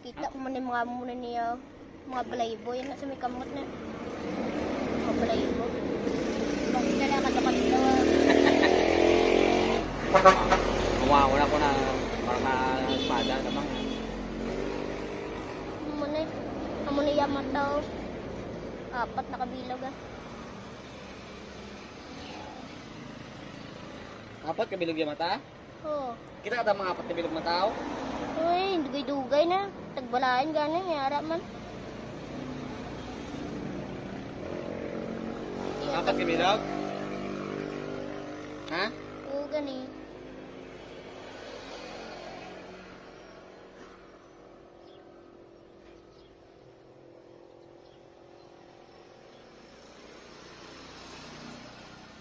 Kita ko man yung mga muna niya, mga balaybo. Yan na sa may kamot na. Mga balaybo. Bakit na lang katakat-tawa. Umawala ko na parang na espada namang. Amo na yaman daw. 4 na kabilog ah. 4 kabilog yung mata? Oo. Kita ka mga 4 kabilog mata o? Uy, dugay-dugay na. Tagbalain gano'n, yara man. 4 kabilog? Ha? Oo, gani.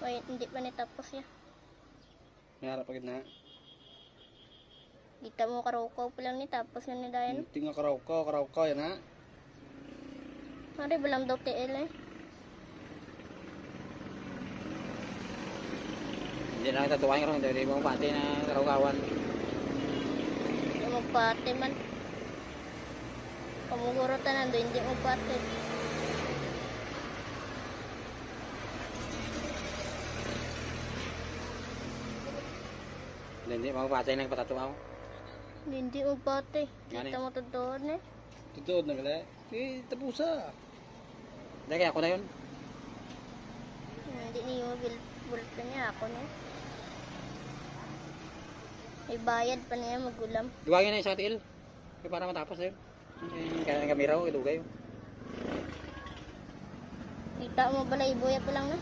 Wait, hindi pa natapos ya. May harap agad na. Kita mo karukaw pa lang ni tapos yun ni Dayan. Tingnan karaw ka, yan ha? Mari balang daw TL eh. Hindi na tatuwain ko, hindi mo pati na karaw-kawan. Hindi magpate man. Pamuguro tanan doon, hindi magpate. Hindi mo pati na patatuwaw. Hindi magpate. Gani? Kita mo totoo eh. Tutuod na gala. Eh, tapusa. Hindi kaya ako na yun. Hindi niyo bulto niya ako na. May bayad pa niya magulam. Duwagin na isang tiil. Kaya para matapos na yun. Kaya ng kamera ko, ilugay yun. Kita mo balayboya pa lang na.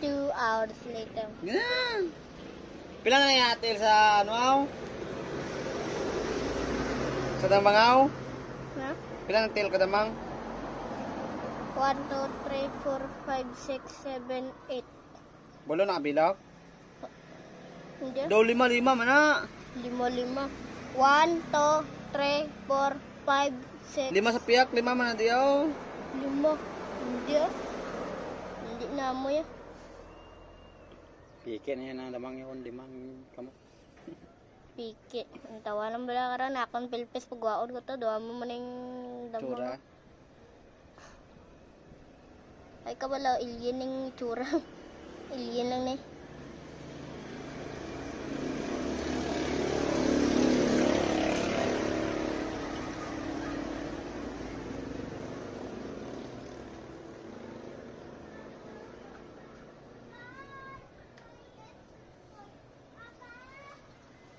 2 hours later. Ganyan. Pila na yung atil sa ano aw? Sa damangaw? Ha? Pila na til ka damang? 1, 2, 3, 4, 5, 6, 7, 8. Bolo na kabilak? Hindi. Daw 5-5 man na. 5, 5. 1, 2, 3, 4, 5, 6. 5 sa piyak, 5 man na diyaw. 5. Hindi ah. Hindi na mo yan. Piki na yan ang damang yun, 5 kamo. Piki. Ang tawa lang bala ka rin. Akong pilpis pagwaon ko to. Doa mo man yung Tsura. damang. Ay ka bala, alien yung tsura. Alien lang na eh.